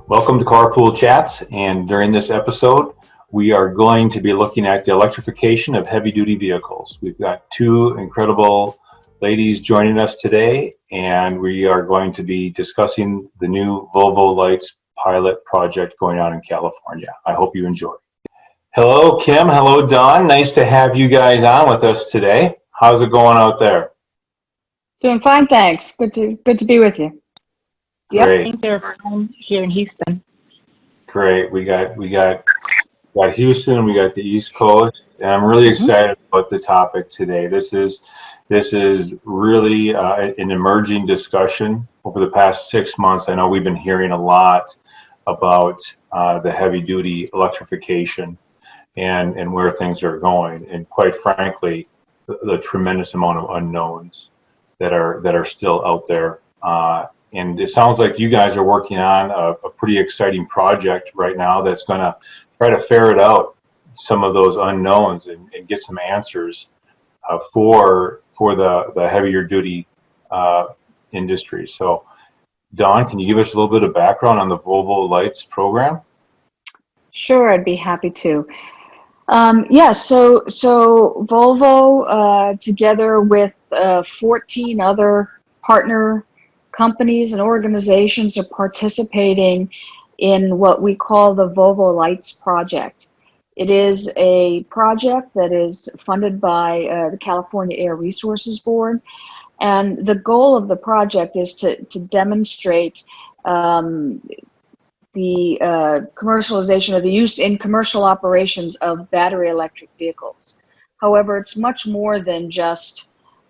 Welcome to Carpool Chats, and during this episode, we are going to be looking at the electrification of heavy-duty vehicles. We've got two incredible ladies joining us today, and we are going to be discussing the new Volvo Lights pilot project going on in California. I hope you enjoy. Hello, Kim. Hello, Don. Nice to have you guys on with us today. How's it going out there? Doing fine, thanks. Good to be with you. Yep, Great. things are fine here in Houston. Great. We got Houston, we got the East Coast, and I'm really excited about the topic today. This is really an emerging discussion over the past 6 months. I know we've been hearing a lot about the heavy duty electrification and where things are going, and quite frankly, the tremendous amount of unknowns that are still out there. And it sounds like you guys are working on a pretty exciting project right now that's going to try to ferret out some of those unknowns and get some answers for the heavier duty industry. So, Don, can you give us a little bit of background on the Volvo Lights program? Sure, I'd be happy to. So Volvo, together with 14 other partner companies and organizations, are participating in what we call the Volvo Lights project. It is a project that is funded by the California Air Resources Board, and the goal of the project is to demonstrate the commercialization of the use in commercial operations of battery electric vehicles. However, it's much more than just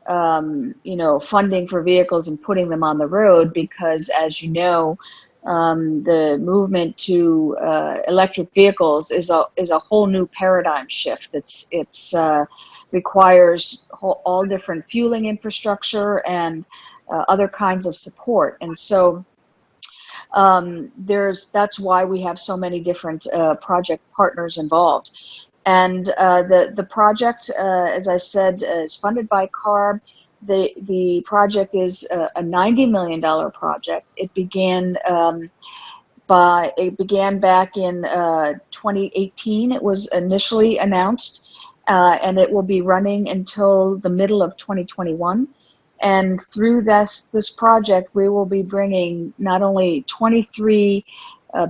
funding for vehicles and putting them on the road, because, as you know, the movement to electric vehicles is a whole new paradigm shift. It's requires all different fueling infrastructure and other kinds of support, and so that's why we have so many different project partners involved. And the project, as I said, is funded by CARB. The project is a $90 million project. It began back in 2018. It was initially announced, and it will be running until the middle of 2021. And through this project, we will be bringing not only 23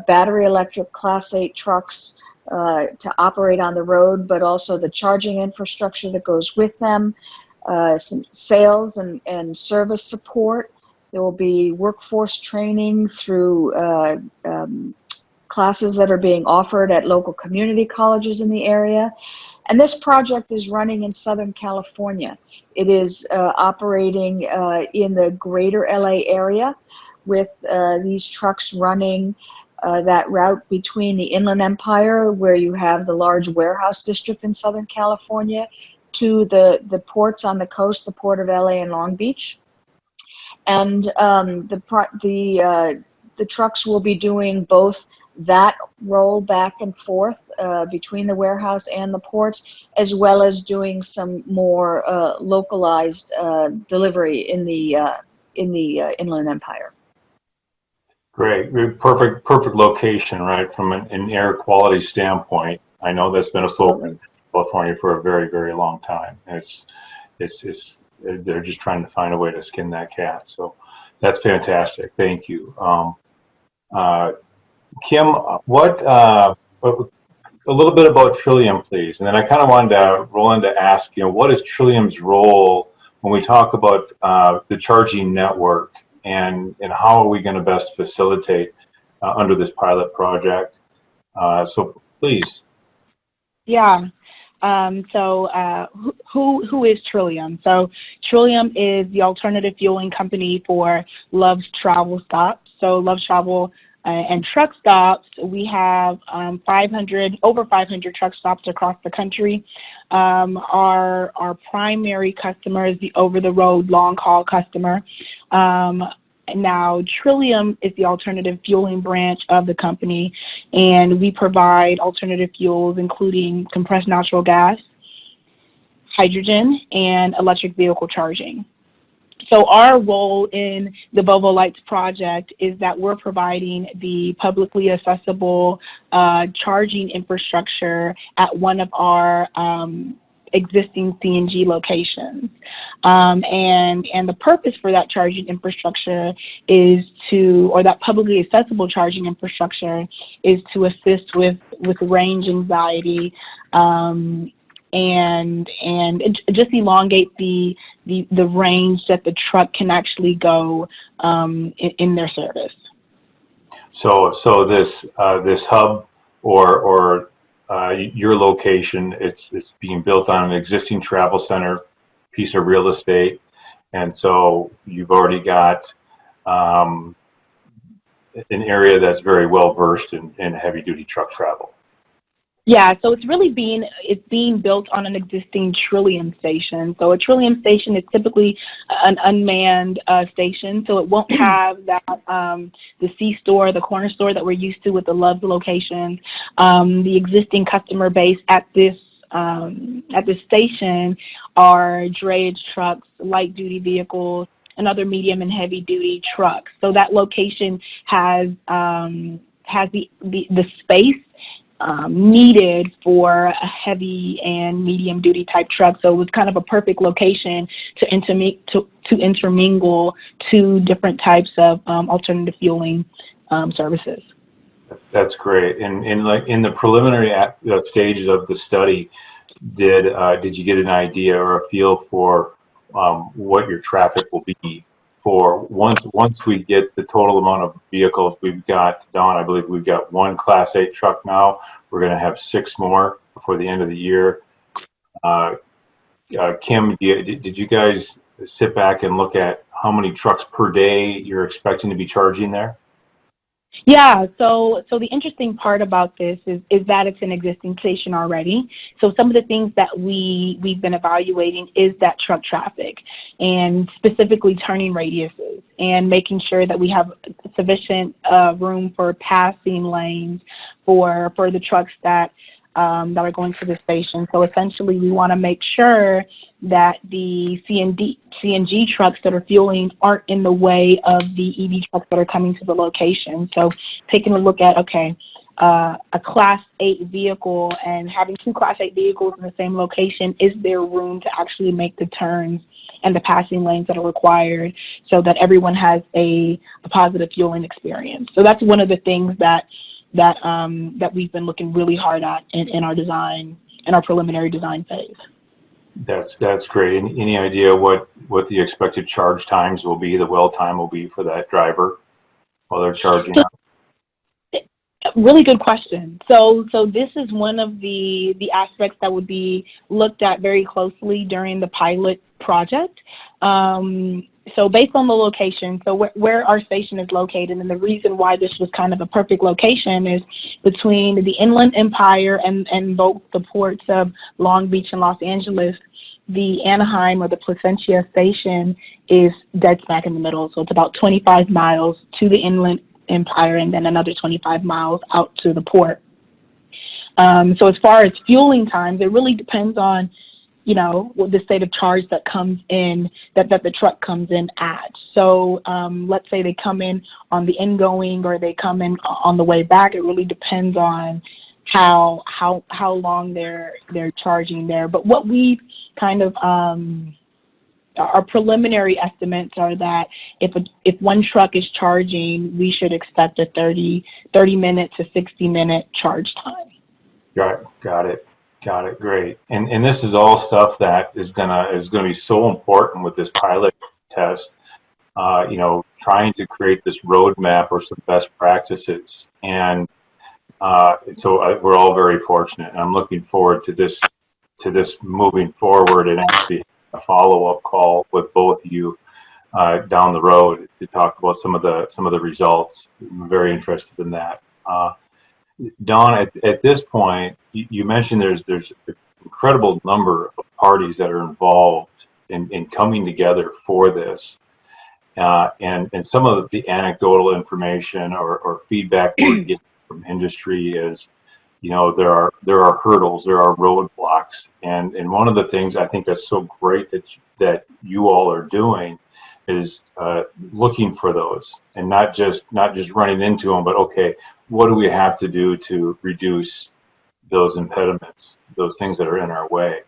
battery electric Class 8 trucks to operate on the road, but also the charging infrastructure that goes with them, some sales and service support. There will be workforce training through classes that are being offered at local community colleges in the area. And this project is running in Southern California. It is operating in the greater LA area, with these trucks running that route between the Inland Empire, where you have the large warehouse district in Southern California, to the ports on the coast, the Port of LA and Long Beach. And the trucks will be doing both that roll back and forth between the warehouse and the ports, as well as doing some more localized delivery in the Inland Empire. Great, perfect location, right? From an air quality standpoint, I know that's been a focus in California for a very, very long time. They're just trying to find a way to skin that cat. So that's fantastic. Thank you. Kim, a little bit about Trillium, please. And then I kind of wanted to roll in to ask, what is Trillium's role when we talk about the charging network, and how are we going to best facilitate under this pilot project? So please. Yeah. Who is Trillium? So Trillium is the alternative fueling company for Love's Travel Stops. So Love's Travel and truck stops, we have over 500 truck stops across the country. Our primary customer is the over-the-road long-haul customer. Now, Trillium is the alternative fueling branch of the company, and we provide alternative fuels, including compressed natural gas, hydrogen, and electric vehicle charging. So our role in the Volvo Lights project is that we're providing the publicly accessible charging infrastructure at one of our existing CNG locations. And the purpose for that charging infrastructure is to, or that publicly accessible charging infrastructure is to assist with range anxiety, and just elongate the range that the truck can actually go in their service. So this hub or your location, it's being built on an existing travel center piece of real estate, and so you've already got an area that's very well versed in heavy duty truck travel. Yeah, so it's being built on an existing Trillium station. So a Trillium station is typically an unmanned station, so it won't have that the C-store, the corner store that we're used to with the Love's locations. The existing customer base at this station are drayage trucks, light duty vehicles, and other medium and heavy duty trucks. So that location has the space needed for a heavy and medium duty type truck. So it was kind of a perfect location to intermingle two different types of alternative fueling services. That's great. And like in the preliminary stages of the study, did you get an idea or a feel for what your traffic will be for once we get the total amount of vehicles we've got? Dawn, I believe we've got one Class 8 truck now. We're going to have 6 more before the end of the year. Kim, did you guys sit back and look at how many trucks per day you're expecting to be charging there? Yeah, so the interesting part about this is that it's an existing station already. So some of the things that we've been evaluating is that truck traffic, and specifically turning radiuses, and making sure that we have sufficient room for passing lanes for the trucks that are going to the station. So essentially, we want to make sure that the CNG trucks that are fueling aren't in the way of the EV trucks that are coming to the location. So taking a look at, okay, a Class 8 vehicle and having 2 Class 8 vehicles in the same location, is there room to actually make the turns and the passing lanes that are required so that everyone has a positive fueling experience? So that's one of the things that we've been looking really hard at in our design, in our preliminary design phase. That's great. Any idea what the expected charge times will be, the well time will be for that driver while they're charging up? Really good question. So this is one of the aspects that would be looked at very closely during the pilot project. So based on the location, so where our station is located, and the reason why this was kind of a perfect location is between the Inland Empire and both the ports of Long Beach and Los Angeles, the Anaheim or the Placentia station is dead smack in the middle. So it's about 25 miles to the Inland Empire and then another 25 miles out to the port. So as far as fueling times, it really depends on, what the state of charge that comes in, that the truck comes in at. So let's say they come in on the ingoing or they come in on the way back. It really depends on how long they're charging there. But what we've kind of our preliminary estimates are that if one truck is charging, we should expect a 30 minute to 60 minute charge time. Got it. Great. And this is all stuff that is gonna be so important with this pilot test. Trying to create this roadmap or some best practices, and so we're all very fortunate. And I'm looking forward to this moving forward, and actually a follow-up call with both of you down the road to talk about some of the results. I'm very interested in that. Dawn, at this point, you mentioned there's an incredible number of parties that are involved in coming together for this, and some of the anecdotal information or feedback we're getting from industry is, there are hurdles, there are roadblocks, and one of the things I think that's so great that you all are doing is looking for those, and not just running into them, but okay, what do we have to do to reduce those impediments, those things that are in our way?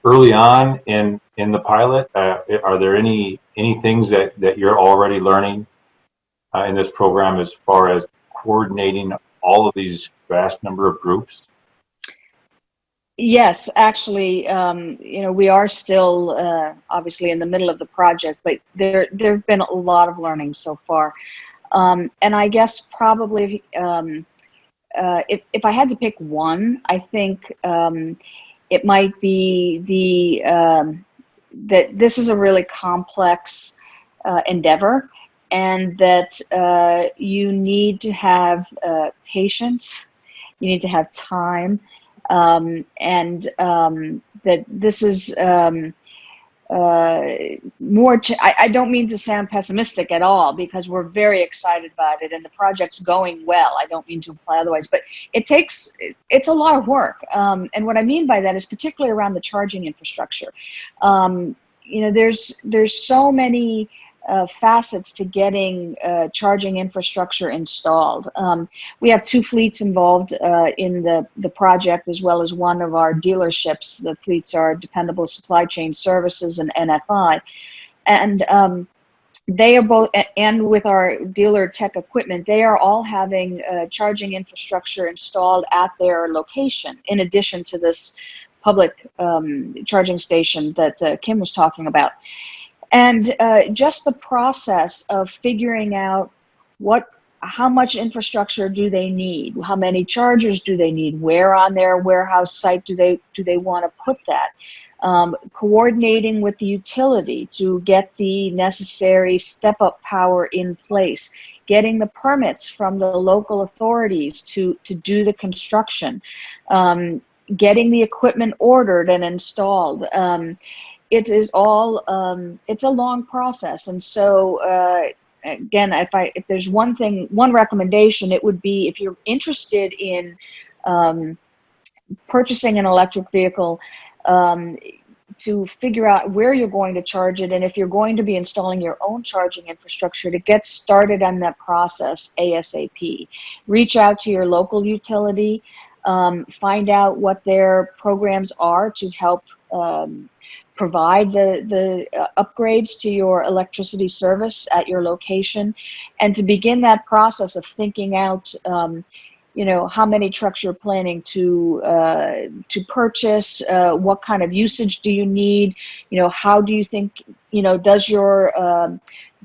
Early on in the pilot, are there any things that you're already learning in this program as far as coordinating all of these vast number of groups? Yes, actually, we are still obviously in the middle of the project, but there've been a lot of learning so far. And I guess probably if I had to pick one, I think it might be that this is a really complex endeavor, and that you need to have patience, you need to have time, and that this is more. I don't mean to sound pessimistic at all, because we're very excited about it and the project's going well. I don't mean to imply otherwise, but it's a lot of work. And what I mean by that is particularly around the charging infrastructure. There's so many facets to getting charging infrastructure installed. We have 2 fleets involved in the project, as well as one of our dealerships. The fleets are Dependable Supply Chain Services and NFI. And they are both, and with our dealer tech equipment, they are all having charging infrastructure installed at their location, in addition to this public charging station that Kim was talking about. And just the process of figuring out how much infrastructure do they need, how many chargers do they need, where on their warehouse site do they want to put that, coordinating with the utility to get the necessary step-up power in place, getting the permits from the local authorities to do the construction, getting the equipment ordered and installed. It is all, it's a long process. And so, again, if there's one recommendation, it would be, if you're interested in purchasing an electric vehicle, to figure out where you're going to charge it, and if you're going to be installing your own charging infrastructure, to get started on that process ASAP. Reach out to your local utility, find out what their programs are to help provide the upgrades to your electricity service at your location, and to begin that process of thinking out, how many trucks you're planning to purchase, what kind of usage do you need, how do you think, do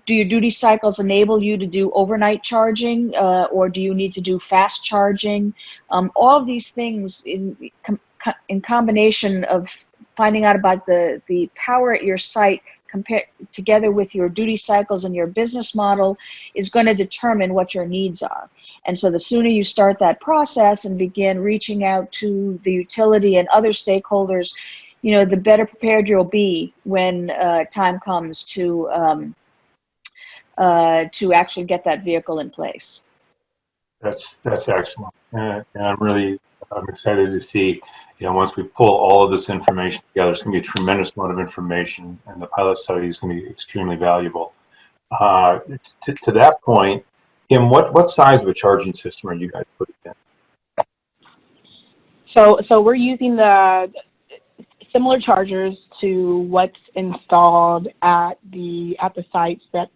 your duty cycles enable you to do overnight charging, or do you need to do fast charging? All of these things in combination of finding out about the power at your site together with your duty cycles and your business model is going to determine what your needs are. And so the sooner you start that process and begin reaching out to the utility and other stakeholders, the better prepared you'll be when time comes to actually get that vehicle in place. That's excellent, and I'm excited to see. Once we pull all of this information together, it's going to be a tremendous amount of information, and the pilot study is going to be extremely valuable. To that point, Kim, what size of a charging system are you guys putting in? So we're using the similar chargers to what's installed at the sites that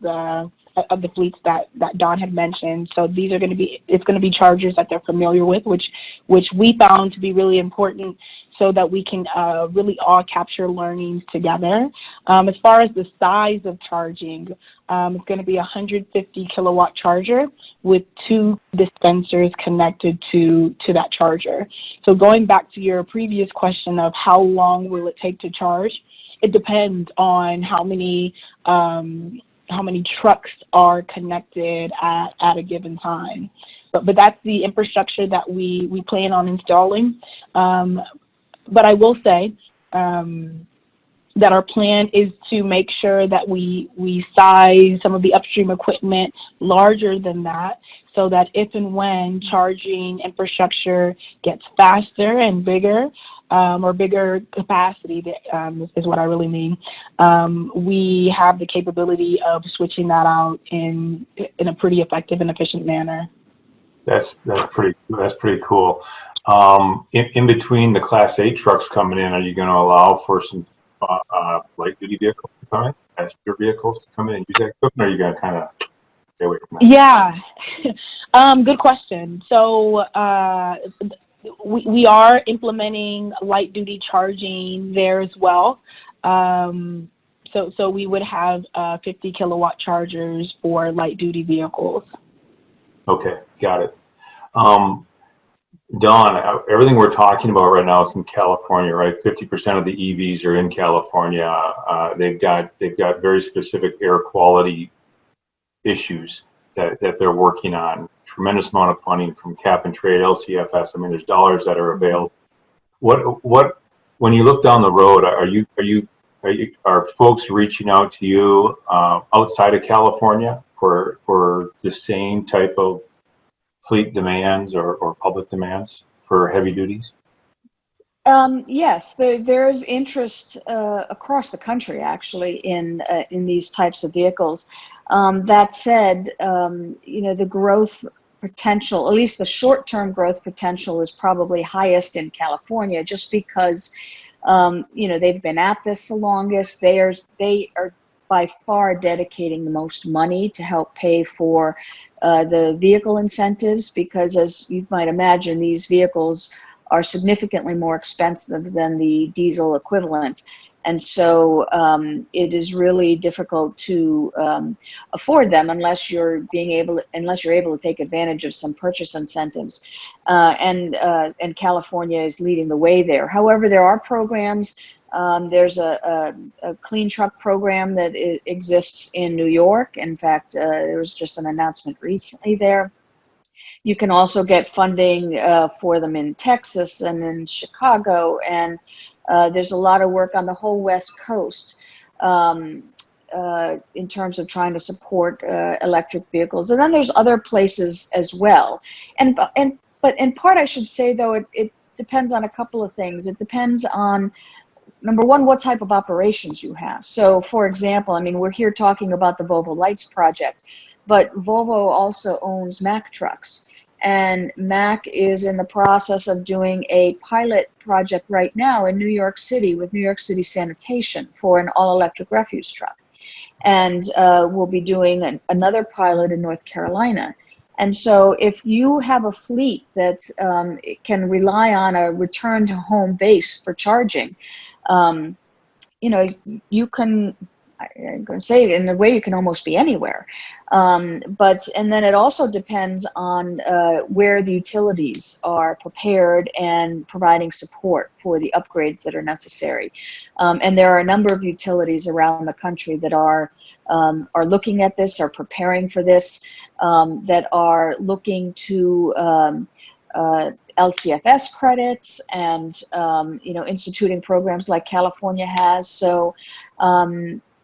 of the fleets that Don had mentioned. So these are it's going to be chargers that they're familiar with, which we found to be really important, so that we can really all capture learnings together. As far as the size of charging, it's going to be a 150 kilowatt charger with 2 dispensers connected to that charger. So going back to your previous question of how long will it take to charge, it depends on how many trucks are connected at a given time. But that's the infrastructure that we plan on installing. But I will say that our plan is to make sure that we size some of the upstream equipment larger than that, so that if and when charging infrastructure gets faster and bigger, or bigger capacity, is what I really mean, we have the capability of switching that out in a pretty effective and efficient manner. That's pretty cool. In between the Class 8 trucks coming in, are you going to allow for some light duty vehicles to come in, passenger vehicles to come in and use that equipment, or are you going to kind of stay away from that? Yeah, good question. So we are implementing light duty charging there as well. So we would have 50 kilowatt chargers for light duty vehicles. Okay, got it. Dawn, everything we're talking about right now is in California, right? 50% of the EVs are in California. They've got very specific air quality issues that they're working on. Tremendous amount of funding from Cap and Trade, LCFS. I mean, there's dollars that are available. What when you look down the road, are folks reaching out to you outside of California for the same type of fleet demands or public demands for heavy duties? Yes, there's interest across the country, actually, in these types of vehicles. That said, the growth potential, at least the short-term growth potential, is probably highest in California, just because they've been at this the longest. They are by far dedicating the most money to help pay for the vehicle incentives, because, as you might imagine, these vehicles are significantly more expensive than the diesel equivalent. And so it is really difficult to afford them unless you're able to take advantage of some purchase incentives. And California is leading the way there. However, there are programs. There's a clean truck program that exists in New York. In fact, there was just an announcement recently there. You can also get funding for them in Texas and in Chicago, and there's a lot of work on the whole West Coast in terms of trying to support electric vehicles. And then there's other places as well. But in part, I should say, though, it depends on a couple of things. It depends on, number one, what type of operations you have. So, for example, I mean, we're here talking about the Volvo Lights project, but Volvo also owns Mack trucks. And Mack is in the process of doing a pilot project right now in New York City with New York City Sanitation for an all-electric refuse truck. And we'll be doing another pilot in North Carolina. And so if you have a fleet that can rely on a return to home base for charging, you can, I'm going to say it in a way, you can almost be anywhere. And then it also depends on where the utilities are prepared and providing support for the upgrades that are necessary. And there are a number of utilities around the country that are looking at this, are preparing for this, that are looking to LCFS credits and instituting programs like California has. So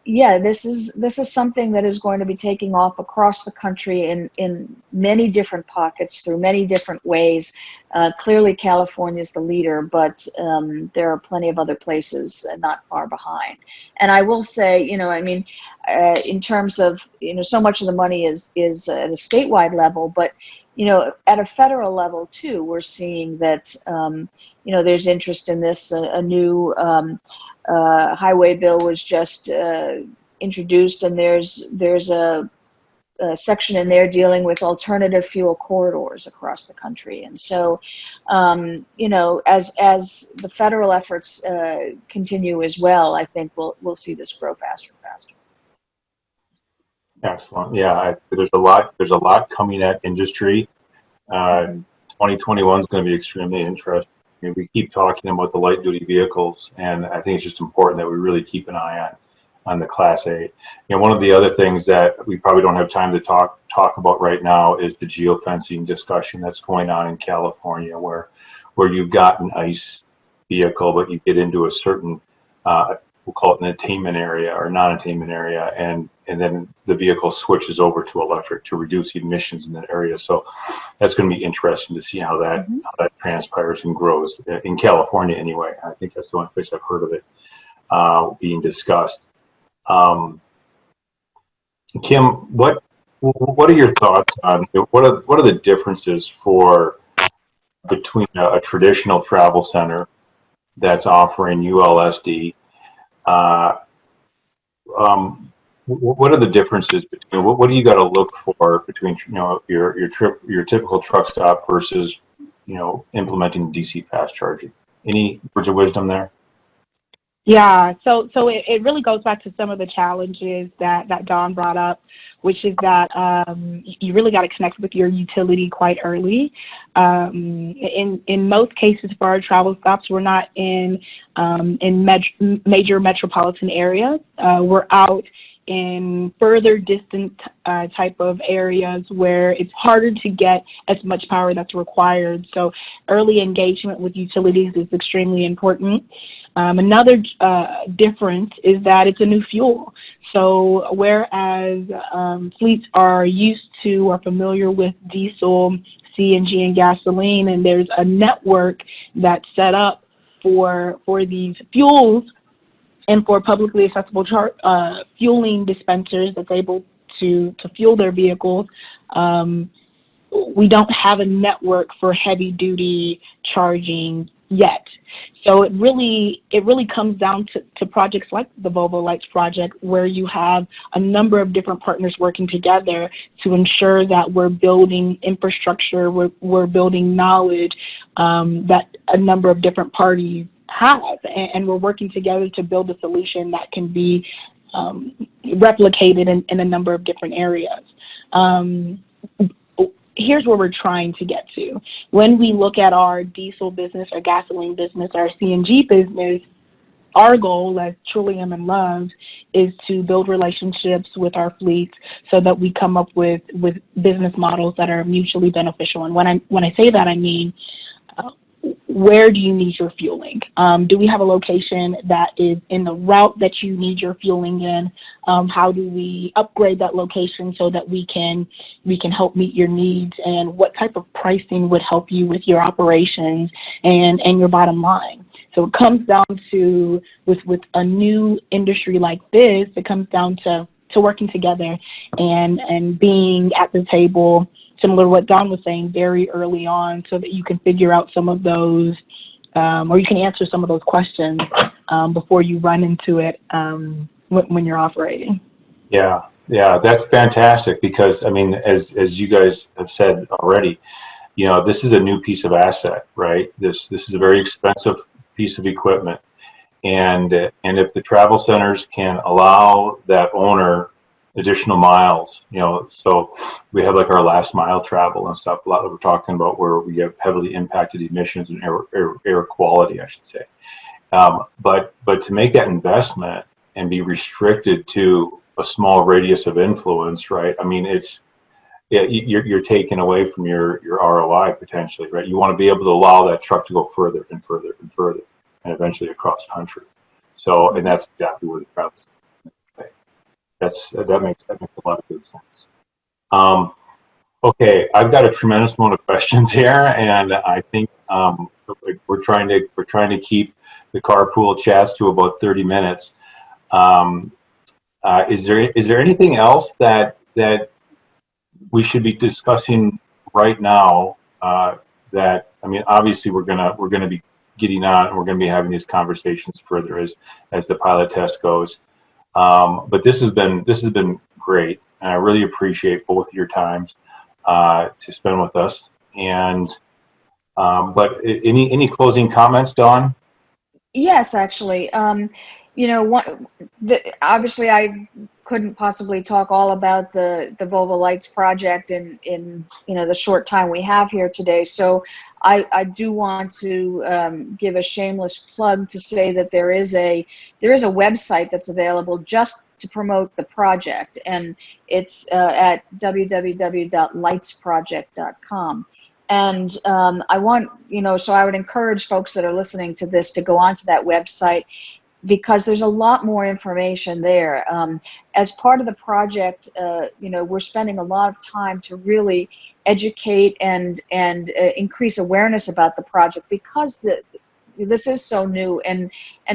yeah, this is something that is going to be taking off across the country in many different pockets through many different ways. Clearly, California is the leader, but there are plenty of other places not far behind. And I will say, I mean, in terms of, so much of the money is at a statewide level, but at a federal level too, we're seeing that there's interest in this. A new highway bill was just introduced, and there's a section in there dealing with alternative fuel corridors across the country. And so, as the federal efforts continue as well, I think we'll see this grow faster and faster. Excellent. Yeah, there's a lot coming at industry. 2021 is going to be extremely interesting. I mean, we keep talking about the light duty vehicles, and I think it's just important that we really keep an eye on the Class 8. One of the other things that we probably don't have time to talk about right now is the geofencing discussion that's going on in California, where you've got an ICE vehicle, but you get into a certain we'll call it an attainment area or non-attainment area, and then the vehicle switches over to electric to reduce emissions in that area. So that's going to be interesting to see how that transpires and grows in California anyway. I think that's the only place I've heard of it being discussed. Kim, what are your thoughts on what are the differences between a traditional travel center that's offering ULSD? What are the differences between what do you got to look for between your typical truck stop versus implementing DC fast charging? Any words of wisdom there? Yeah, so it really goes back to some of the challenges that Don brought up, which is that you really got to connect with your utility quite early. In most cases for our travel stops, we're not in major metropolitan areas. We're out in further distant type of areas where it's harder to get as much power that's required. So early engagement with utilities is extremely important. Another difference is that it's a new fuel. So whereas fleets are used to or familiar with diesel, CNG, and gasoline, and there's a network that's set up for these fuels and for publicly accessible fueling dispensers that's able to fuel their vehicles, we don't have a network for heavy duty charging yet. So it really comes down to projects like the Volvo Lights project, where you have a number of different partners working together to ensure that we're building infrastructure, we're building knowledge that a number of different parties have, and we're working together to build a solution that can be replicated in a number of different areas. Here's where we're trying to get to. When we look at our diesel business, our gasoline business, our CNG business, our goal as Trillium and Love is to build relationships with our fleets so that we come up with business models that are mutually beneficial. And when I say that, I mean, where do you need your fueling? Do we have a location that is in the route that you need your fueling in? How do we upgrade that location so that we can help meet your needs? And what type of pricing would help you with your operations and your bottom line? So it comes down to, with a new industry like this, it comes down to working together and being at the table, similar to what Don was saying, very early on, so that you can figure out some of those, or you can answer some of those questions before you run into it when you're operating. Yeah, that's fantastic, because I mean, as you guys have said already, this is a new piece of asset, right? This is a very expensive piece of equipment, and if the travel centers can allow that owner additional miles, so we have like our last mile travel and stuff, a lot that we're talking about, where we have heavily impacted emissions and air quality, I should say. But to make that investment and be restricted to a small radius of influence, right? I mean, you're taking away from your ROI potentially, right? You want to be able to allow that truck to go further and further and further, and eventually across country. So, and that's exactly where the travel is. That makes a lot of good sense. Okay, I've got a tremendous amount of questions here, and I think we're trying to keep the carpool chats to about 30 minutes. Is there anything else that we should be discussing right now? That, I mean, obviously we're gonna be getting on, and we're gonna be having these conversations further as the pilot test goes. But this has been great, and I really appreciate both of your times to spend with us. And but any closing comments, Dawn? Yes, actually. Obviously I couldn't possibly talk all about the Volvo Lights project in the short time we have here today. So I do want to give a shameless plug to say that there is a website that's available just to promote the project, and it's at www.lightsproject.com. And so I would encourage folks that are listening to this to go onto that website. because there's a lot more information there. As part of the project, we're spending a lot of time to really educate and increase awareness about the project, because this is so new, and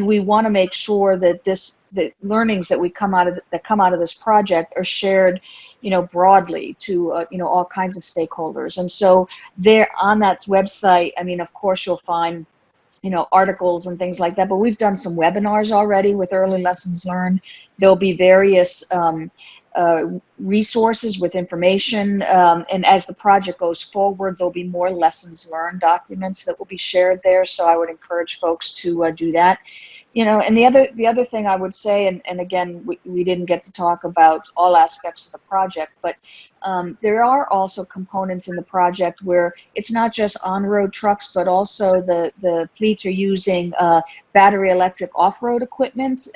we want to make sure that the learnings that come out of this project are shared, broadly to all kinds of stakeholders. And so there on that website, I mean, of course you'll find articles and things like that, but we've done some webinars already with early lessons learned. There'll be various resources with information, and as the project goes forward, there'll be more lessons learned documents that will be shared there. So I would encourage folks to do that. And the other thing I would say, and again, we didn't get to talk about all aspects of the project, but there are also components in the project where it's not just on-road trucks, but also the fleets are using battery electric off-road equipment,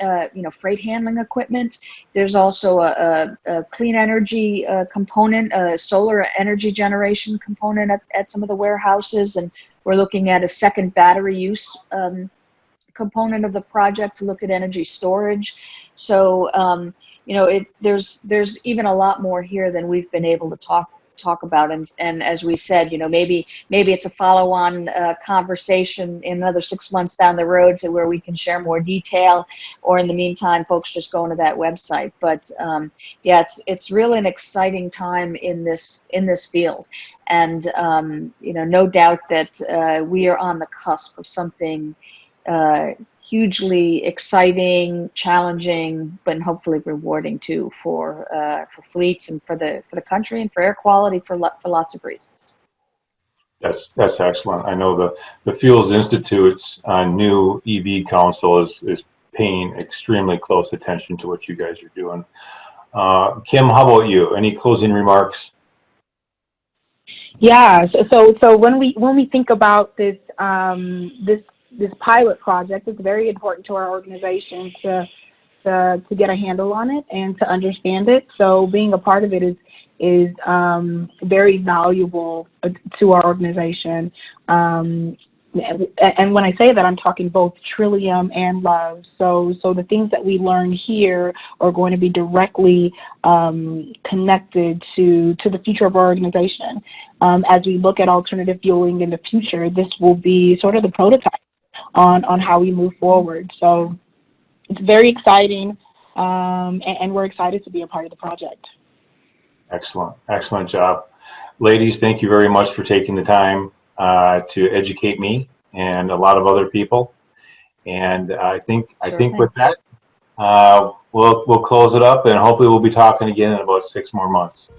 freight handling equipment. There's also a clean energy component, a solar energy generation component at some of the warehouses, and we're looking at a second battery use component of the project to look at energy storage. So there's even a lot more here than we've been able to talk about, and as we said, maybe it's a follow-on conversation in another 6 months down the road to where we can share more detail, or in the meantime folks just go into that website. But yeah, it's really an exciting time in this field, and no doubt that we are on the cusp of something hugely exciting, challenging, but hopefully rewarding too for fleets and for the country and for air quality for lots of reasons. That's excellent. I know the Fuels Institute's new EV Council is paying extremely close attention to what you guys are doing. Kim, how about you? Any closing remarks? Yeah. So when we think about this this pilot project, it's very important to our organization to get a handle on it and to understand it. So being a part of it is very valuable to our organization. And when I say that, I'm talking both Trillium and Love. So the things that we learn here are going to be directly connected to the future of our organization. As we look at alternative fueling in the future, this will be sort of the prototype on how we move forward. So it's very exciting, and we're excited to be a part of the project. Excellent job. Ladies, thank you very much for taking the time to educate me and a lot of other people. And I think with that, we'll close it up, and hopefully we'll be talking again in about 6 more months.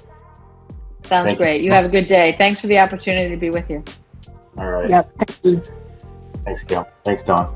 Sounds great. You have a good day. Thanks for the opportunity to be with you. All right. Yep. Thank you. Thanks, Kim. Thanks, Don.